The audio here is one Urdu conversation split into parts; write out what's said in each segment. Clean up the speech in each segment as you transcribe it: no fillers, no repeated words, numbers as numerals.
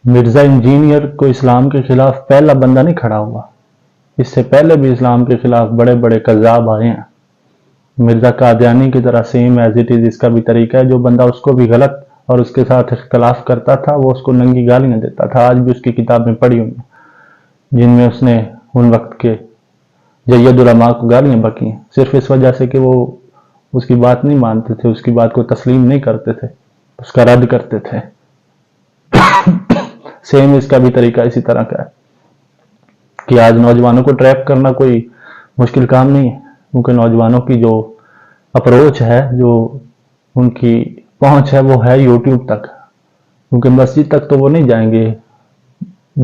مرزا انجینئر کو اسلام کے خلاف پہلا بندہ نہیں کھڑا ہوا، اس سے پہلے بھی اسلام کے خلاف بڑے بڑے کذاب آئے ہیں۔ مرزا قادیانی کی طرح سیم ایز اٹ از اس کا بھی طریقہ ہے، جو بندہ اس کو بھی غلط اور اس کے ساتھ اختلاف کرتا تھا وہ اس کو ننگی گالیاں دیتا تھا۔ آج بھی اس کی کتابیں پڑھی ہوئی ہیں جن میں اس نے ان وقت کے جید علماء کو گالیاں بکی ہیں، صرف اس وجہ سے کہ وہ اس کی بات نہیں مانتے تھے، اس کی بات کو تسلیم نہیں کرتے تھے، اس کا رد کرتے تھے۔ سیم اس کا بھی طریقہ اسی طرح کا ہے کہ آج نوجوانوں کو ٹریپ کرنا کوئی مشکل کام نہیں ہے، کیونکہ نوجوانوں کی جو اپروچ ہے، جو ان کی پہنچ ہے وہ ہے یوٹیوب تک، کیونکہ مسجد تک تو وہ نہیں جائیں گے۔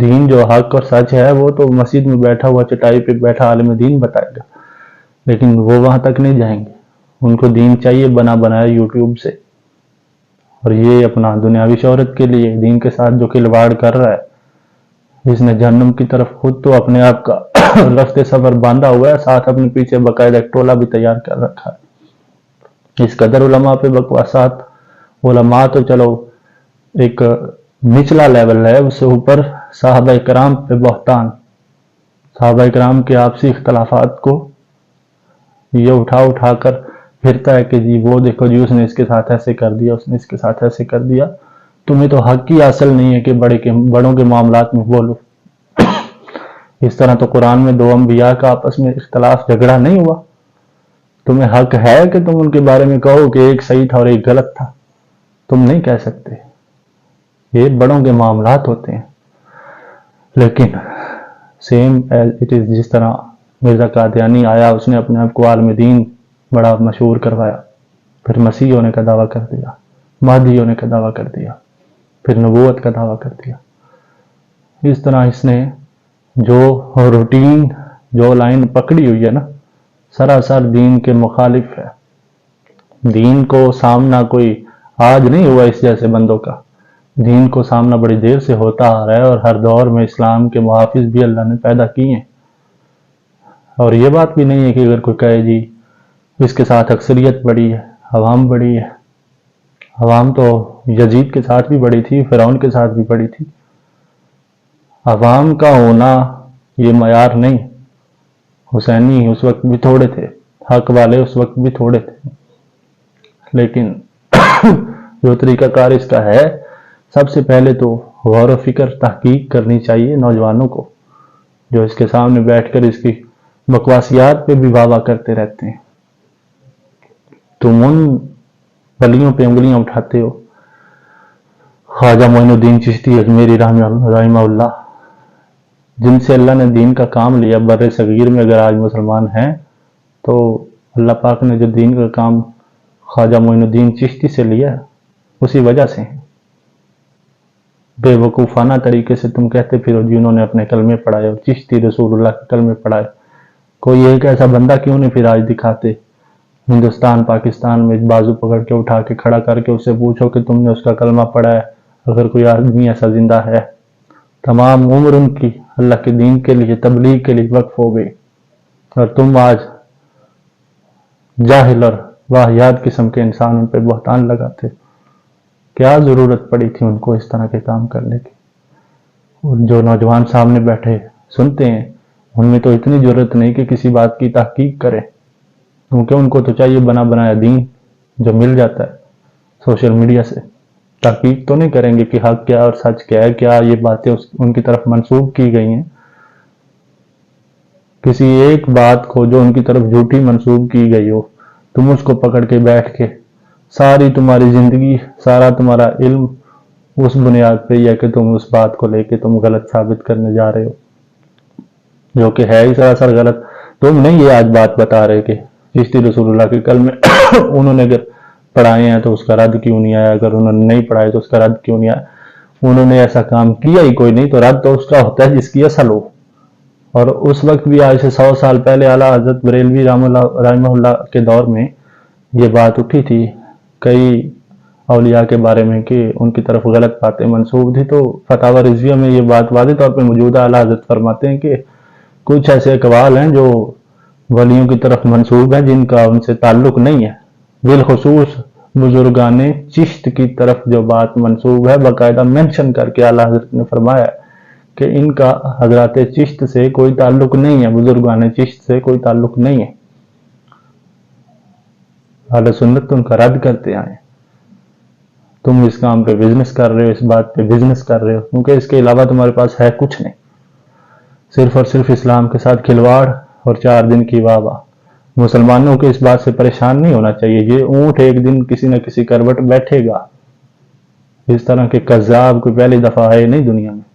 دین جو حق اور سچ ہے وہ تو مسجد میں بیٹھا ہوا چٹائی پہ بیٹھا عالم دین بتائے گا، لیکن وہ وہاں تک نہیں جائیں گے۔ ان کو دین چاہیے بنا بنایا یوٹیوب سے، اور یہ اپنا دنیاوی شہرت کے لیے دین کے ساتھ جو کھلواڑ کر رہا ہے، اس نے جہنم کی طرف خود تو اپنے آپ کا رفتے سفر باندھا ہوا ہے، ساتھ اپنے پیچھے باقاعدہ ایک ٹولہ بھی تیار کر رکھا ہے۔ اس قدر علماء پہ بکواسات، علماء تو چلو ایک نچلا لیول ہے، اس سے اوپر صحابہ کرام پہ بہتان، صحابہ کرام کے آپسی اختلافات کو یہ اٹھا کر پھرتا ہے کہ جی وہ دیکھو جی اس نے اس کے ساتھ ایسے کر دیا، اس نے اس کے ساتھ ایسے کر دیا۔ تمہیں تو حق کی حاصل نہیں ہے کہ بڑوں کے معاملات میں بولو۔ اس طرح تو قرآن میں دو انبیاء کا آپس میں اختلاف جھگڑا نہیں ہوا، تمہیں حق ہے کہ تم ان کے بارے میں کہو کہ ایک صحیح تھا اور ایک غلط تھا، تم نہیں کہہ سکتے، یہ بڑوں کے معاملات ہوتے ہیں۔ لیکن سیم ایز اٹ از، جس طرح مرزا قادیانی آیا، اس نے اپنے آپ کو عالم دین بڑا مشہور کروایا، پھر مسیح ہونے کا دعویٰ کر دیا، مہدی ہونے کا دعویٰ کر دیا، پھر نبوت کا دعویٰ کر دیا۔ اس طرح اس نے جو روٹین، جو لائن پکڑی ہوئی ہے نا، سراسر دین کے مخالف ہے۔ دین کو سامنا کوئی آج نہیں ہوا اس جیسے بندوں کا، دین کو سامنا بڑی دیر سے ہوتا آ رہا ہے، اور ہر دور میں اسلام کے محافظ بھی اللہ نے پیدا کیے ہیں۔ اور یہ بات بھی نہیں ہے کہ اگر کوئی کہے جی اس کے ساتھ اکثریت بڑی ہے، عوام بڑی ہے، عوام تو یزید کے ساتھ بھی بڑی تھی، فرعون کے ساتھ بھی بڑی تھی۔ عوام کا ہونا یہ معیار نہیں، حسینی اس وقت بھی تھوڑے تھے، حق والے اس وقت بھی تھوڑے تھے، لیکن جو طریقہ کار اس کا ہے، سب سے پہلے تو غور و فکر تحقیق کرنی چاہیے نوجوانوں کو، جو اس کے سامنے بیٹھ کر اس کی بکواسیات پہ بھی واہ واہ کرتے رہتے ہیں۔ تم ان ولیوں پہ انگلیاں اٹھاتے ہو، خواجہ معین الدین چشتی اجمیری رحمہ اللہ، جن سے اللہ نے دین کا کام لیا بر صغیر میں۔ اگر آج مسلمان ہیں تو اللہ پاک نے جو دین کا کام خواجہ معین الدین چشتی سے لیا اسی وجہ سے ہیں۔ بے وقوفانہ طریقے سے تم کہتے پھرو جی انہوں نے اپنے کلمے پڑھائے، اور چشتی رسول اللہ کے کلمے پڑھائے۔ کوئی ایک ایسا بندہ کیوں نہیں پھر آج دکھاتے ہندوستان پاکستان میں، بازو پکڑ کے اٹھا کے کھڑا کر کے اس سے پوچھو کہ تم نے اس کا کلمہ پڑھا ہے؟ اگر کوئی آدمی ایسا زندہ ہے، تمام عمر ان کی اللہ کے دین کے لیے، تبلیغ کے لیے وقف ہو گئی، اور تم آج جاہل اور واہیات قسم کے انسان ان پہ بہتان لگاتے۔ کیا ضرورت پڑی تھی ان کو اس طرح کے کام کرنے کی؟ اور جو نوجوان سامنے بیٹھے سنتے ہیں، ان میں تو اتنی ضرورت نہیں کہ کسی بات کی تحقیق کرے، کیونکہ ان کو تو چاہیے بنا بنایا دین جو مل جاتا ہے سوشل میڈیا سے۔ تحقیق تو نہیں کریں گے کہ حق کیا اور سچ کیا ہے، کیا یہ باتیں ان کی طرف منسوب کی گئی ہیں۔ کسی ایک بات کو جو ان کی طرف جھوٹی منسوب کی گئی ہو، تم اس کو پکڑ کے بیٹھ کے ساری تمہاری زندگی، سارا تمہارا علم اس بنیاد پہ ہی ہے کہ تم اس بات کو لے کے تم غلط ثابت کرنے جا رہے ہو، جو کہ ہے ہی سراسر غلط۔ تم نہیں یہ آج بات بتا رہے کہ چشتی رسول اللہ کے کلمے انہوں نے اگر پڑھائے ہیں تو اس کا رد کیوں نہیں آیا، اگر انہوں نے نہیں پڑھائے تو اس کا رد کیوں نہیں آیا۔ انہوں نے ایسا کام کیا ہی کوئی نہیں، تو رد تو اس کا ہوتا ہے جس کی اصل ہو۔ اور اس وقت بھی آج سے 100 سال پہلے اعلیٰ حضرت بریلوی رحمہ اللہ کے دور میں یہ بات اٹھی تھی کئی اولیاء کے بارے میں کہ ان کی طرف غلط باتیں منسوب تھی، تو فتاوی رضویہ میں یہ بات واضح طور پہ موجود ہے۔ اعلیٰ حضرت فرماتے ہیں کہ کچھ ایسے اقوال ہیں جو ولیوں کی طرف منسوب ہیں جن کا ان سے تعلق نہیں ہے، بالخصوص بزرگان چشت کی طرف جو بات منسوب ہے باقاعدہ مینشن کر کے اعلیٰ حضرت نے فرمایا کہ ان کا حضرات چشت سے کوئی تعلق نہیں ہے، بزرگان چشت سے کوئی تعلق نہیں ہے۔ اہل سنت ان کا رد کرتے آئے، تم اس کام پہ بزنس کر رہے ہو، اس بات پہ بزنس کر رہے ہو، کیونکہ اس کے علاوہ تمہارے پاس ہے کچھ نہیں، صرف اور صرف اسلام کے ساتھ کھلواڑ اور 4 دن کی واہ واہ۔ مسلمانوں کو اس بات سے پریشان نہیں ہونا چاہیے، یہ اونٹ ایک دن کسی نہ کسی کروٹ بیٹھے گا۔ اس طرح کے کذاب کوئی پہلی دفعہ آئے نہیں دنیا میں،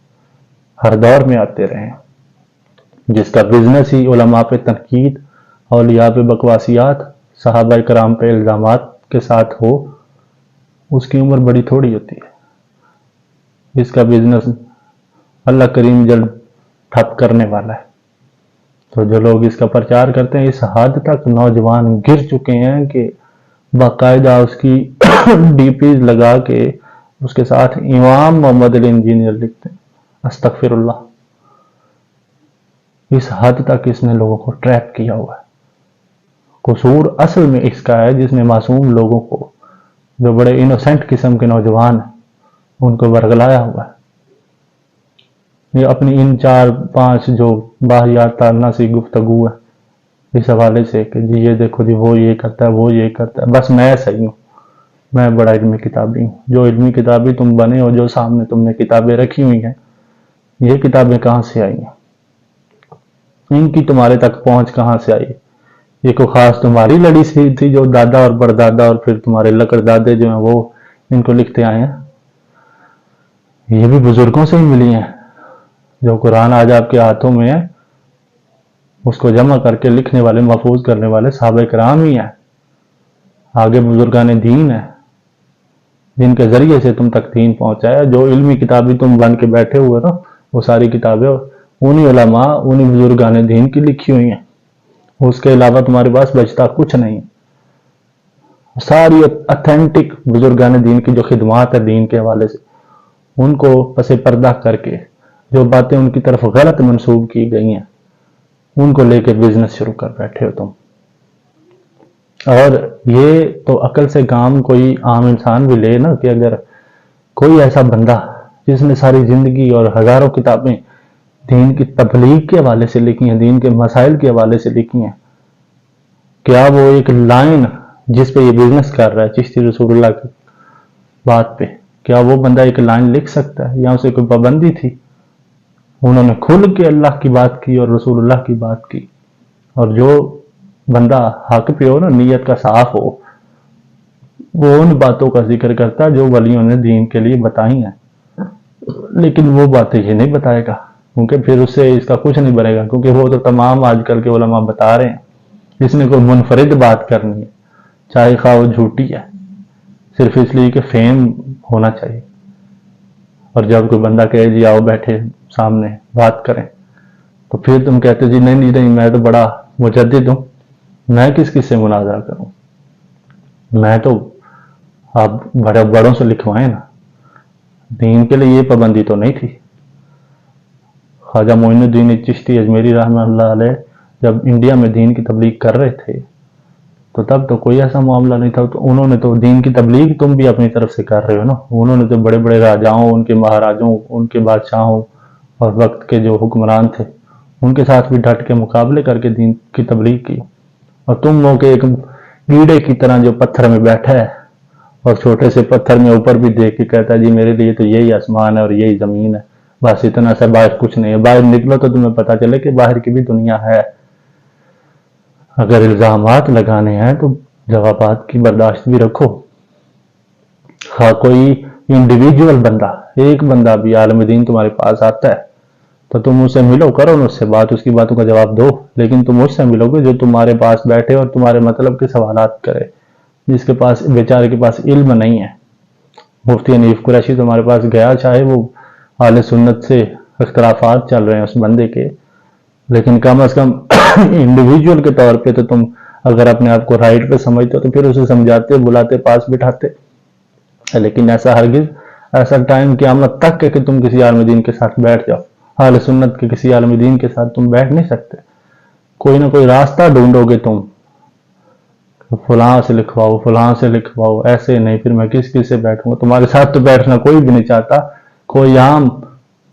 ہر دور میں آتے رہے ہیں۔ جس کا بزنس ہی علماء پہ تنقید، اولیاء پہ بکواسیات، صحابہ کرام پہ الزامات کے ساتھ ہو، اس کی عمر بڑی تھوڑی ہوتی ہے۔ اس کا بزنس اللہ کریم جلد ٹھپ کرنے والا ہے۔ تو جو لوگ اس کا پرچار کرتے ہیں، اس حد تک نوجوان گر چکے ہیں کہ باقاعدہ اس کی ڈی پیز لگا کے اس کے ساتھ امام محمد علی انجینئر لکھتے ہیں، استغفر اللہ۔ اس حد تک اس نے لوگوں کو ٹریپ کیا ہوا ہے۔ قصور اصل میں اس کا ہے جس نے معصوم لوگوں کو، جو بڑے انوسینٹ قسم کے نوجوان ہیں، ان کو ورگلایا ہوا ہے۔ یہ اپنی ان 4-5 جو باہیات تارنا سی گفتگو ہے اس حوالے سے کہ جی یہ دیکھو جی وہ یہ کرتا ہے، وہ یہ کرتا ہے، بس میں صحیح ہوں، میں بڑا علمی کتابی ہوں۔ جو علمی کتابی تم بنے ہو، جو سامنے تم نے کتابیں رکھی ہوئی ہیں، یہ کتابیں کہاں سے آئی ہیں؟ ان کی تمہارے تک پہنچ کہاں سے آئی؟ یہ کوئی خاص تمہاری لڑی سی تھی جو دادا اور پردادا اور پھر تمہارے لکڑ دادے جو ہیں وہ ان کو لکھتے آئے ہیں؟ یہ بھی بزرگوں سے ہی ملی ہیں۔ جو قرآن آج آپ کے ہاتھوں میں ہے، اس کو جمع کر کے لکھنے والے، محفوظ کرنے والے صحابہ کرام ہی ہیں۔ آگے بزرگان دین ہیں جن کے ذریعے سے تم تک دین پہنچایا۔ جو علمی کتابی تم بن کے بیٹھے ہوئے نا، وہ ساری کتابیں انہی علماء، انہی بزرگان دین کی لکھی ہوئی ہیں۔ اس کے علاوہ تمہارے پاس بچتا کچھ نہیں۔ ساری اتھینٹک بزرگان دین کی جو خدمات ہے دین کے حوالے سے، ان کو پس پردہ کر کے جو باتیں ان کی طرف غلط منسوب کی گئی ہیں، ان کو لے کے بزنس شروع کر بیٹھے ہو تم۔ اور یہ تو عقل سے کام کوئی عام انسان بھی لے نا، کہ اگر کوئی ایسا بندہ جس نے ساری زندگی اور ہزاروں کتابیں دین کی تبلیغ کے حوالے سے لکھی ہیں، دین کے مسائل کے حوالے سے لکھی ہیں، کیا وہ ایک لائن جس پہ یہ بزنس کر رہا ہے چشتی رسول اللہ کی بات پہ، کیا وہ بندہ ایک لائن لکھ سکتا ہے یا اسے کوئی پابندی تھی؟ انہوں نے کھل کے اللہ کی بات کی اور رسول اللہ کی بات کی۔ اور جو بندہ حق پہ ہو نا، نیت کا صاف ہو، وہ ان باتوں کا ذکر کرتا ہے جو ولیوں نے دین کے لیے بتائی ہیں، لیکن وہ باتیں یہ نہیں بتائے گا، کیونکہ پھر اس سے اس کا کچھ نہیں بنے گا، کیونکہ وہ تو تمام آج کل کے علماء بتا رہے ہیں۔ اس نے کوئی منفرد بات کرنی ہے، چاہے خواہ وہ جھوٹی ہے، صرف اس لیے کہ فیم ہونا چاہیے۔ اور جب کوئی بندہ کہے جی آؤ بیٹھے سامنے بات کریں، تو پھر تم کہتے جی نہیں نہیں میں تو بڑا مجدد ہوں، میں کس سے مناظرہ کروں، میں تو آپ بڑے بڑوں سے لکھوائیں نا۔ دین کے لیے یہ پابندی تو نہیں تھی۔ خواجہ معین الدین چشتی اجمیری رحمہ اللہ علیہ جب انڈیا میں دین کی تبلیغ کر رہے تھے تو تب تو کوئی ایسا معاملہ نہیں تھا۔ تو انہوں نے تو دین کی تبلیغ تم بھی اپنی طرف سے کر رہے ہو نا۔ انہوں نے تو بڑے بڑے راجاؤں، ان کے مہاراجوں، ان کے بادشاہوں اور وقت کے جو حکمران تھے ان کے ساتھ بھی ڈٹ کے مقابلے کر کے دین کی تبلیغ کی، اور تم لوگ کے ایک کیڑے کی طرح جو پتھر میں بیٹھا ہے اور چھوٹے سے پتھر میں اوپر بھی دیکھ کے کہتا ہے جی میرے لیے تو یہی آسمان ہے اور یہی زمین ہے، بس اتنا سا، باہر کچھ نہیں ہے۔ باہر نکلو تو تمہیں پتا چلے کہ باہر کی بھی دنیا ہے۔ اگر الزامات لگانے ہیں تو جوابات کی برداشت بھی رکھو۔ ہاں کوئی انڈیویجول بندہ، ایک بندہ بھی عالم دین تمہارے پاس آتا ہے تو تم اس سے ملو، کرو اس سے بات، اس کی باتوں کا جواب دو، لیکن تم اس سے ملو گے جو تمہارے پاس بیٹھے اور تمہارے مطلب کے سوالات کرے، جس کے پاس بیچارے کے پاس علم نہیں ہے۔ مفتی حنیف قریشی تمہارے پاس گیا، چاہے وہ اہل سنت سے اختلافات چل رہے ہیں اس بندے کے، لیکن کم از کم انڈیویجول کے طور پہ تو تم اگر اپنے آپ کو رائٹ پہ سمجھتے تو پھر اسے سمجھاتے، بلاتے، پاس بٹھاتے۔ لیکن ایسا ہرگز، ایسا ٹائم قیامت تک ہے کہ تم کسی عالم دین کے ساتھ بیٹھ جاؤ۔ اہل سنت کے کسی عالم دین کے ساتھ تم بیٹھ نہیں سکتے۔ کوئی نہ کوئی راستہ ڈھونڈو گے تم، فلاں سے لکھواؤ فلاں سے لکھواؤ، ایسے نہیں، پھر میں کس سے بیٹھوں گا؟ تمہارے ساتھ تو بیٹھنا کوئی بھی نہیں چاہتا، کوئی عام